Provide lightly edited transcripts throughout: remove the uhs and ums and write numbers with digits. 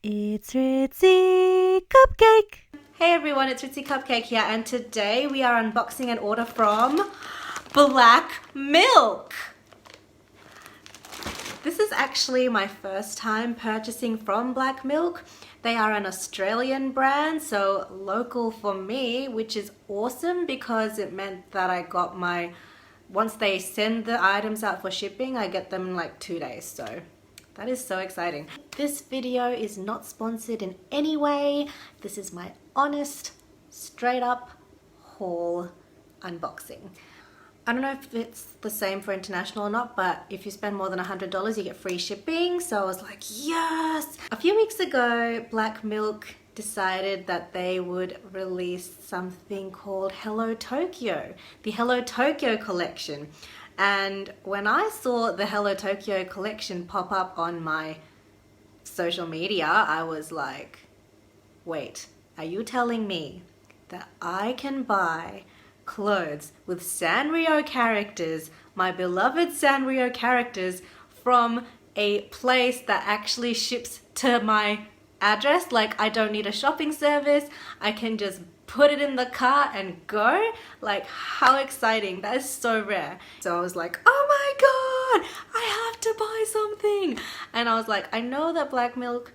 It's Ritzy Cupcake! Hey everyone, it's Ritzy Cupcake here, and today we are unboxing an order from BlackMilk. This is actually my first time purchasing from BlackMilk. They are an Australian brand, so local for me, which is awesome because it meant that I got once they send the items out for shipping, I get them in like 2 days, so that is so exciting. This video is not sponsored in any way. This is my honest, straight up haul unboxing. I don't know if it's the same for international or not, but if you spend more than $100, you get free shipping. So I was like, yes! A few weeks ago, BlackMilk decided that they would release something called Hello Tokyo, the Hello Tokyo collection. And when I saw the Hello Tokyo collection pop up on my social media, I was like, wait, are you telling me that I can buy clothes with Sanrio characters, my beloved Sanrio characters, from a place that actually ships to my address? Like, I don't need a shopping service. I can just put it in the cart and go. Like, how exciting. That is so rare. So I was like, oh my god, I have to buy something. And I was like, I know that BlackMilk,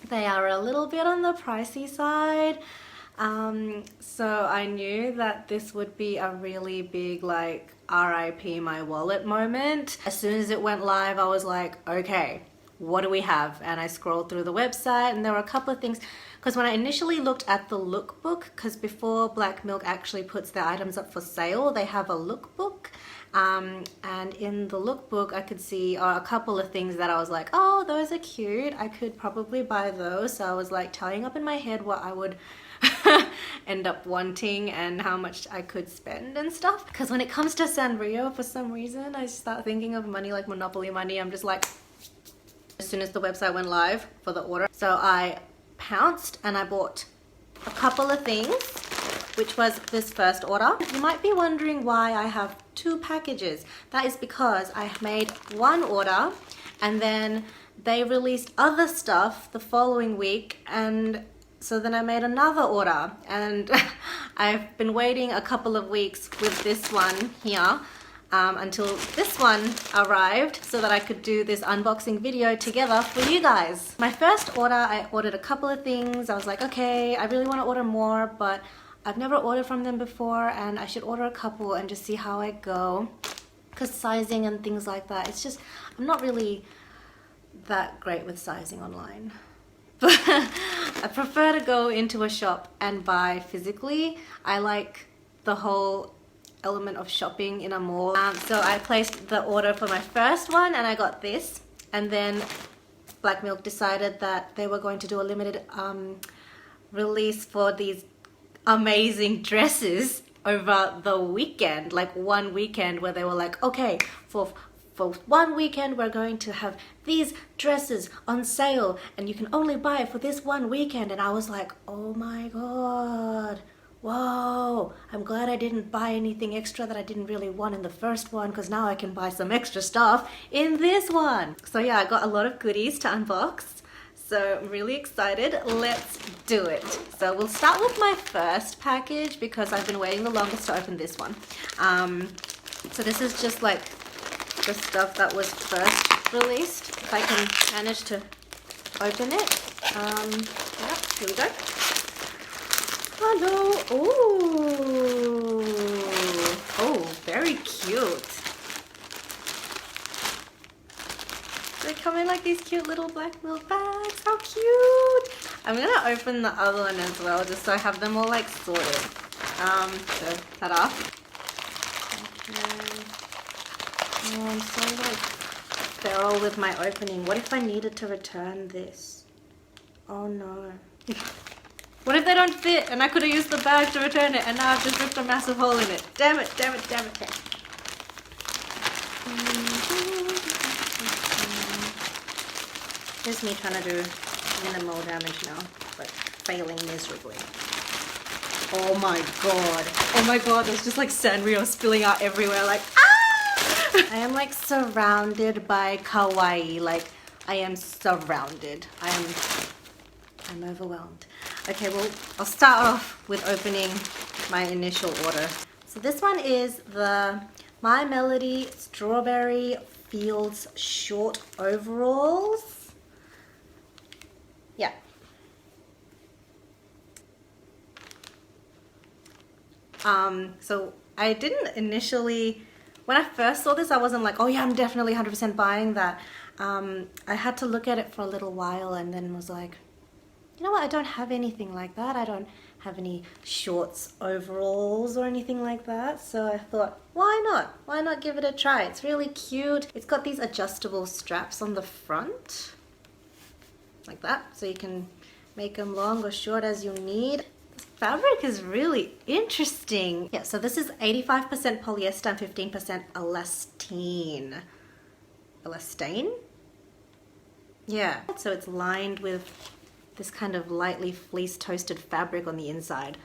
they are a little bit on the pricey side. So I knew that this would be a really big, like, RIP my wallet moment. As soon as it went live, I was like, okay, what do we have? And I scrolled through the website and there were a couple of things, because when I initially looked at the lookbook, because before BlackMilk actually puts their items up for sale, they have a lookbook. And in the lookbook, I could see a couple of things that I was like, oh, those are cute. I could probably buy those. So I was like tallying up in my head what I would end up wanting and how much I could spend and stuff. Because when it comes to Sanrio, for some reason, I start thinking of money like Monopoly money. I'm just like, as soon as the website went live for the order. So I pounced and I bought a couple of things, which was this first order. You might be wondering why I have 2 packages. That is because I made one order and then they released other stuff the following week, and so then I made another order, and I've been waiting a couple of weeks with this one here until this one arrived so that I could do this unboxing video together for you guys. My first order, I ordered a couple of things. I was like, okay, I really want to order more, but I've never ordered from them before and I should order a couple and just see how I go. Because sizing and things like that, it's just, I'm not really that great with sizing online. But I prefer to go into a shop and buy physically. I like the whole element of shopping in a mall. So I placed the order for my first one and I got this. And then BlackMilk decided that they were going to do a limited release for these amazing dresses over the weekend, like one weekend, where they were like, okay, for one weekend we're going to have these dresses on sale and you can only buy it for this one weekend. And I was like, oh my god, whoa, I'm glad I didn't buy anything extra that I didn't really want in the first one, because now I can buy some extra stuff in this one. So yeah, I got a lot of goodies to unbox. So I'm really excited. Let's do it. So we'll start with my first package because I've been waiting the longest to open this one. So this is just like the stuff that was first released. If I can manage to open it. Yeah, here we go. Hello. Ooh. Oh, very cute. They come in like these cute little BlackMilk bags. How cute! I'm gonna open the other one as well, just so I have them all like sorted. So ta-da. Okay. Oh, I'm so like feral with my opening. What if I needed to return this? Oh no. What if they don't fit and I could have used the bag to return it and now I've just ripped a massive hole in it? Damn it, damn it, damn it. Okay. Here's me trying to do minimal damage now, but failing miserably. Oh my god. Oh my god, there's just like Sanrio spilling out everywhere, like, ah! I am like surrounded by kawaii, like I am surrounded. I am I'm overwhelmed. Okay, well, I'll start off with opening my initial order. So this one is the My Melody Strawberry Fields Short Overalls. Yeah. So I didn't initially, when I first saw this, I wasn't like, oh yeah, I'm definitely 100% buying that. I had to look at it for a little while and then was like, you know what, I don't have anything like that. I don't have any shorts overalls or anything like that. So I thought, why not? Why not give it a try? It's really cute. It's got these adjustable straps on the front, like that. So you can make them long or short as you need. This fabric is really interesting. Yeah, so this is 85% polyester and 15% elastane. Elastane? Yeah, so it's lined with this kind of lightly fleece toasted fabric on the inside,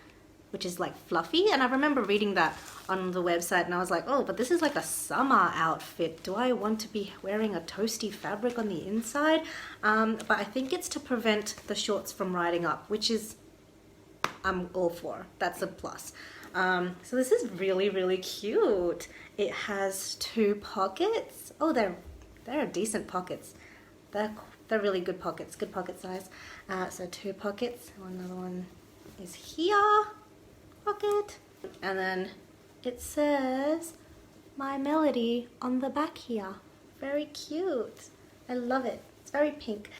which is like fluffy. And I remember reading that on the website and I was like, oh, but this is like a summer outfit. Do I want to be wearing a toasty fabric on the inside? But I think it's to prevent the shorts from riding up, which is, I'm all for. That's a plus. So this is really, really cute. It has 2 pockets. Oh, they're decent pockets. They're really good pockets, good pocket size. So 2 pockets, another one is here, pocket. And then it says My Melody on the back here. Very cute. I love it. It's very pink.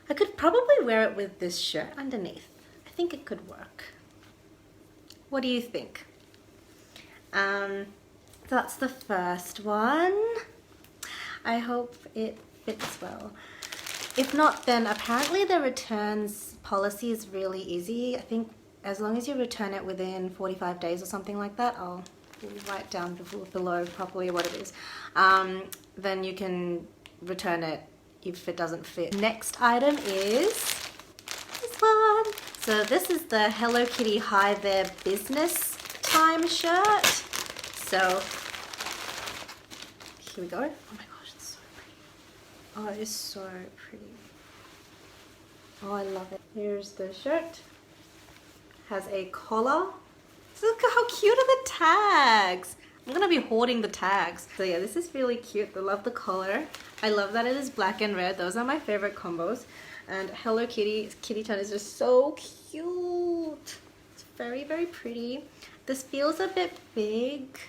I could probably wear it with this shirt underneath. I think it could work. What do you think? That's the first one. I hope it fits well. If not, then apparently the returns policy is really easy. I think as long as you return it within 45 days or something like that, I'll write down below properly what it is, then you can return it if it doesn't fit. Next item is this one. So this is the Hello Kitty Hi There Business Time shirt. So here we go. Oh my gosh, it's so pretty. Oh, it is so pretty. Oh, I love it. Here's the shirt. Has a collar. Look at how cute are the tags. I'm gonna be hoarding the tags. So yeah, this is really cute. I love the collar. I love that it is black and red. Those are my favorite combos. And Hello Kitty, Kitty Chan is just so cute. It's very, very pretty. This feels a bit big.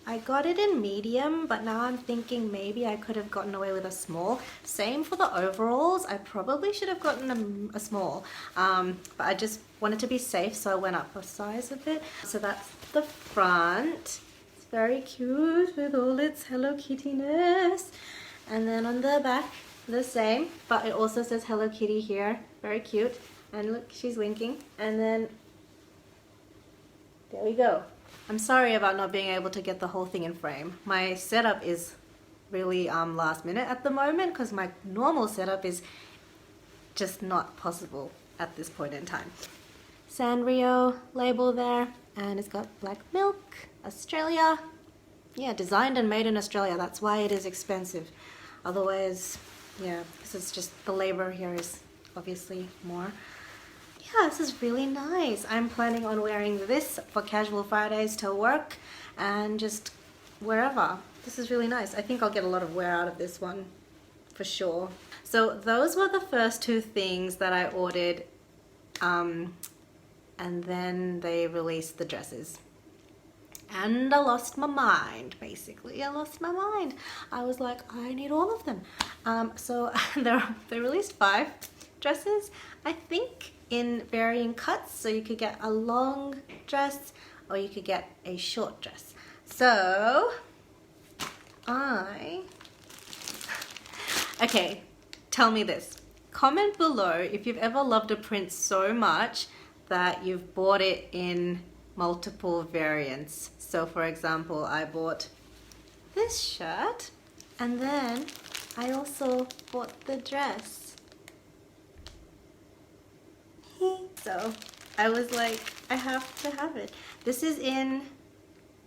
I got it in medium, but now I'm thinking maybe I could have gotten away with a small. Same for the overalls. I probably should have gotten a small, but I just wanted to be safe, so I went up a size a bit. So that's the front. It's very cute with all its Hello Kitty-ness. And then on the back, the same, but it also says Hello Kitty here. Very cute. And look, she's winking. And then there we go. I'm sorry about not being able to get the whole thing in frame. My setup is really last minute at the moment because my normal setup is just not possible at this point in time. Sanrio label there, and it's got BlackMilk, Australia. Yeah, designed and made in Australia. That's why it is expensive. Otherwise, yeah, because it's just the labor here is obviously more. Yeah, this is really nice. I'm planning on wearing this for casual Fridays to work and just wherever. This is really nice. I think I'll get a lot of wear out of this one for sure. So those were the first 2 things that I ordered, and then they released the dresses. And I lost my mind, basically. I lost my mind. I was like, I need all of them. So they released 5 dresses, I think, in varying cuts. So you could get a long dress or you could get a short dress. So okay, tell me this. Comment below if you've ever loved a print so much that you've bought it in multiple variants. So for example, I bought this shirt and then I also bought the dress. So I was like, I have to have it. This is in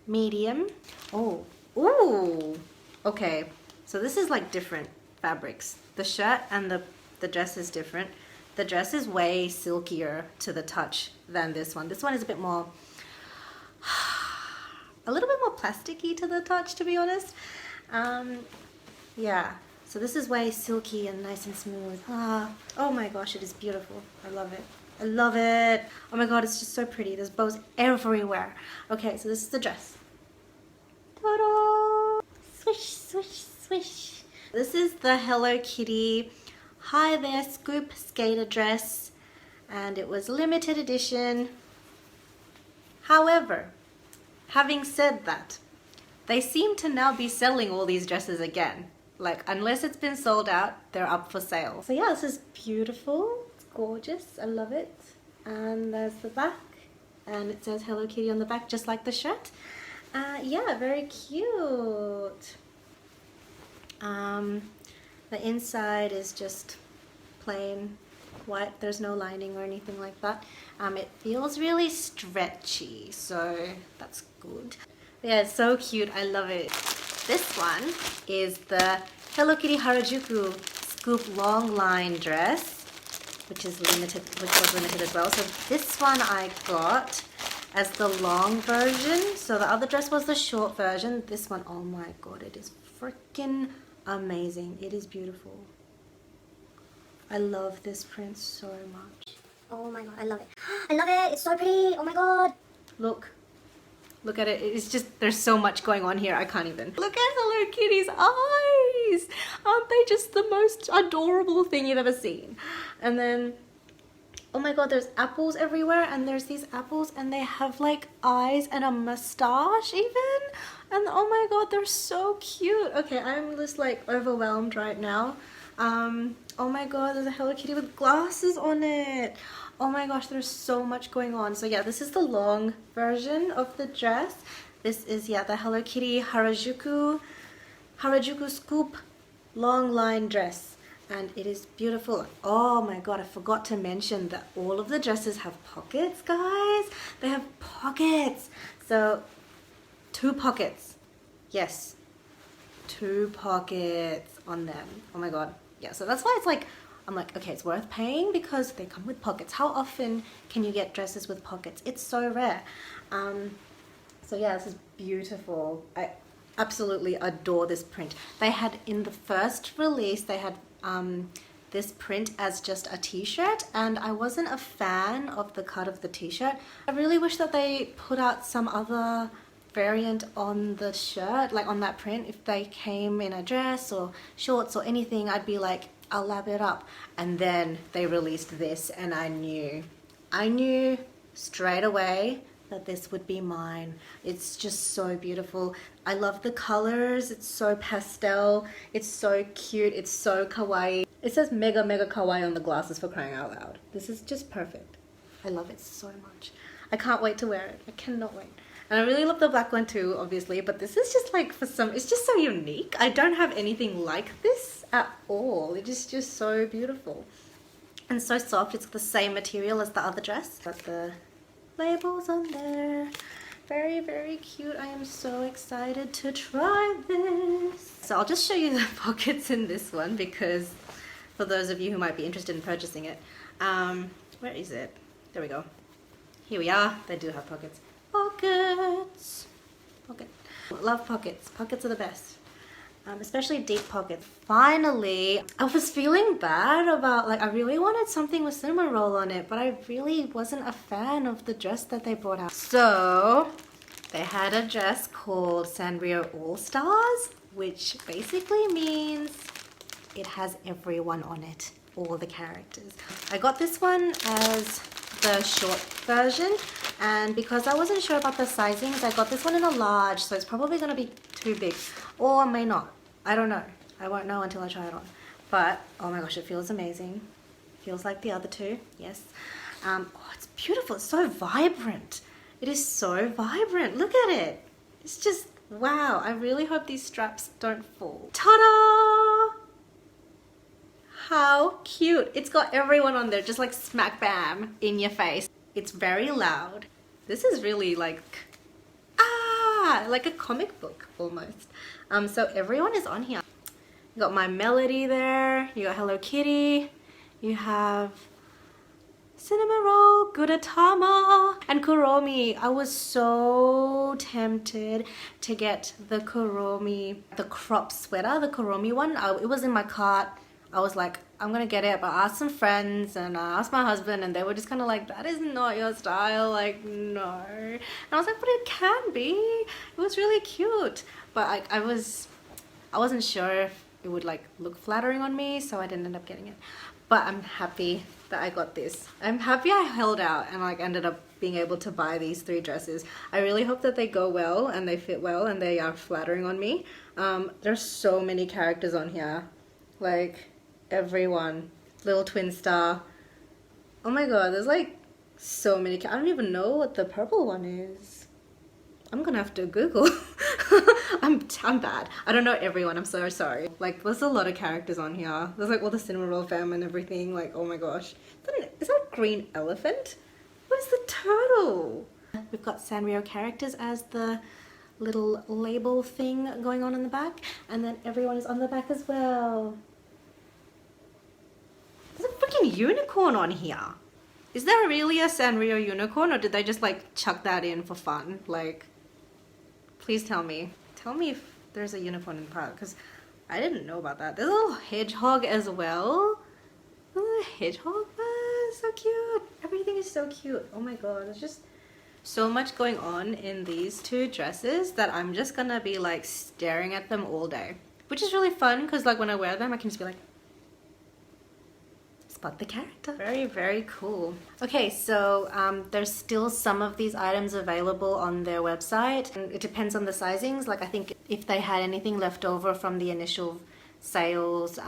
medium. Oh, ooh, okay. So this is like different fabrics. The shirt and the dress is different. The dress is way silkier to the touch than this one. This one is a bit more, a little bit more plasticky to the touch, to be honest. Yeah, so this is way silky and nice and smooth. Oh my gosh, it is beautiful. I love it. I love it. Oh my god, it's just so pretty. There's bows everywhere. Okay, so this is the dress. Ta-da! Swish, swish, swish. This is the Hello Kitty Hi There Scoop Skater dress, and it was limited edition. However, having said that, they seem to now be selling all these dresses again. Like, unless it's been sold out, they're up for sale. So yeah, this is beautiful. It's gorgeous. I love it. And there's the back. And it says Hello Kitty on the back, just like the shirt. Yeah, very cute. The inside is just plain white. There's no lining or anything like that. It feels really stretchy, so that's good. Yeah, it's so cute. I love it. This one is the Hello Kitty Harajuku Scoop Long Line dress, which was limited as well. So this one I got as the long version. So the other dress was the short version. This one, oh my god, it is freaking amazing. It is beautiful. I love this print so much. Oh my god, I love it. I love it. It's so pretty. Oh my god. Look at it. It's just, there's so much going on here. I can't even. Look at Hello Kitty's eyes. Aren't they just the most adorable thing you've ever seen? And then, oh my god, there's apples everywhere, and there's these apples, and they have like eyes and a mustache even. And oh my god, they're so cute. Okay, I'm just like overwhelmed right now. Oh my god, there's a Hello Kitty with glasses on it. Oh my gosh, there's so much going on. So yeah, this is the long version of the dress. This is, yeah, the Hello Kitty Harajuku Scoop Long Line dress. And it is beautiful. Oh my god, I forgot to mention that all of the dresses have pockets, guys. They have pockets. So, 2 pockets. Yes, 2 pockets on them. Oh my god. Yeah, so that's why it's like, I'm like, okay, it's worth paying because they come with pockets. How often can you get dresses with pockets? It's so rare. So yeah, this is beautiful. I absolutely adore this print. They had, in the first release, they had this print as just a t-shirt, and I wasn't a fan of the cut of the t-shirt. I really wish that they put out some other variant on the shirt, like on that print. If they came in a dress or shorts or anything, I'd be like, I'll lap it up. And then they released this, and I knew straight away that this would be mine. It's just so beautiful. I love the colors. It's so pastel. It's so cute. It's so kawaii. It says mega mega kawaii on the glasses, for crying out loud. This is just perfect. I love it so much. I can't wait to wear it. I cannot wait. And I really love the black one too, obviously, but this is just like, it's just so unique. I don't have anything like this at all. It is just so beautiful. And so soft. It's the same material as the other dress. Got the labels on there. Very, very cute. I am so excited to try this. So I'll just show you the pockets in this one, because for those of you who might be interested in purchasing it. Where is it? There we go. Here we are. They do have pockets. Pockets. Love pockets. Pockets are the best. Especially deep pockets. Finally, I was feeling bad about, like, I really wanted something with cinnamon roll on it, but I really wasn't a fan of the dress that they brought out. So they had a dress called Sanrio All Stars, which basically means it has everyone on it, all the characters. I got this one as the short version, and because I wasn't sure about the sizings, I got this one in a large, so it's probably going to be too big, or may not. I don't know. I won't know until I try it on. But oh my gosh, it feels amazing. Feels like the other two. Yes. Oh, it's beautiful. It's so vibrant. It is so vibrant. Look at it. It's just wow. I really hope these straps don't fall. Ta-da! How cute. It's got everyone on there, just like smack bam in your face. It's very loud. This is really like a comic book almost. So everyone is on here. You got My Melody there, you got Hello Kitty, you have cinnamon roll, Gudetama, and Kuromi. I was so tempted to get the Kuromi, the crop sweater, the Kuromi one. It was in my cart. I was like, I'm gonna get it, but I asked some friends and I asked my husband, and they were just kind of like, that is not your style, like, no. And I was like, but it can be. It was really cute, but I wasn't sure if it would like look flattering on me, so I didn't end up getting it. But I'm happy that I got this. I'm happy I held out and like ended up being able to buy these 3 dresses. I really hope that they go well and they fit well and they are flattering on me. There's so many characters on here, like everyone. Little twin star. Oh my god, there's like so many. I don't even know what the purple one is. I'm gonna have to Google. I'm bad. I don't know everyone. I'm so sorry. Like, there's a lot of characters on here. There's like all the cinnamon roll fam and everything. Like, oh my gosh. Is that a green elephant? Where's the turtle? We've got Sanrio characters as the little label thing going on in the back, and then everyone is on the back as well. There's a freaking unicorn on here. Is there really a Sanrio unicorn, or did they just like chuck that in for fun? Like, please tell me. Tell me if there's a unicorn in the park, because I didn't know about that. There's a little hedgehog as well. There's a hedgehog. Ah, so cute. Everything is so cute. Oh my god, there's just so much going on in these 2 dresses that I'm just gonna be like staring at them all day. Which is really fun, because like when I wear them I can just be like, spot the character. Very, very cool. Okay, so there's still some of these items available on their website, and it depends on the sizings. Like, I think if they had anything left over from the initial sales,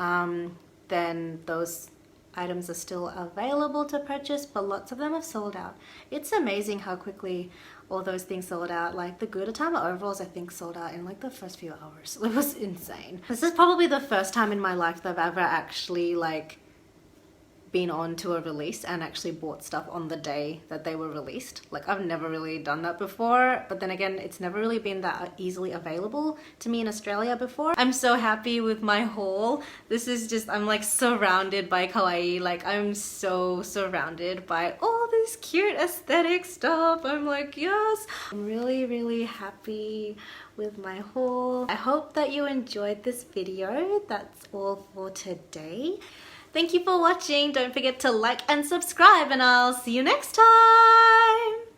then those items are still available to purchase, but lots of them have sold out. It's amazing how quickly all those things sold out. Like the Gudetama overalls, I think, sold out in like the first few hours. It was insane. This is probably the first time in my life that I've ever actually like been on to a release and actually bought stuff on the day that they were released. Like, I've never really done that before, but then again, it's never really been that easily available to me in Australia before. I'm so happy with my haul. This is just, I'm like surrounded by kawaii. Like, I'm so surrounded by all this cute aesthetic stuff. I'm like, yes. I'm really, really happy with my haul. I hope that you enjoyed this video. That's all for today. Thank you for watching. Don't forget to like and subscribe, and I'll see you next time.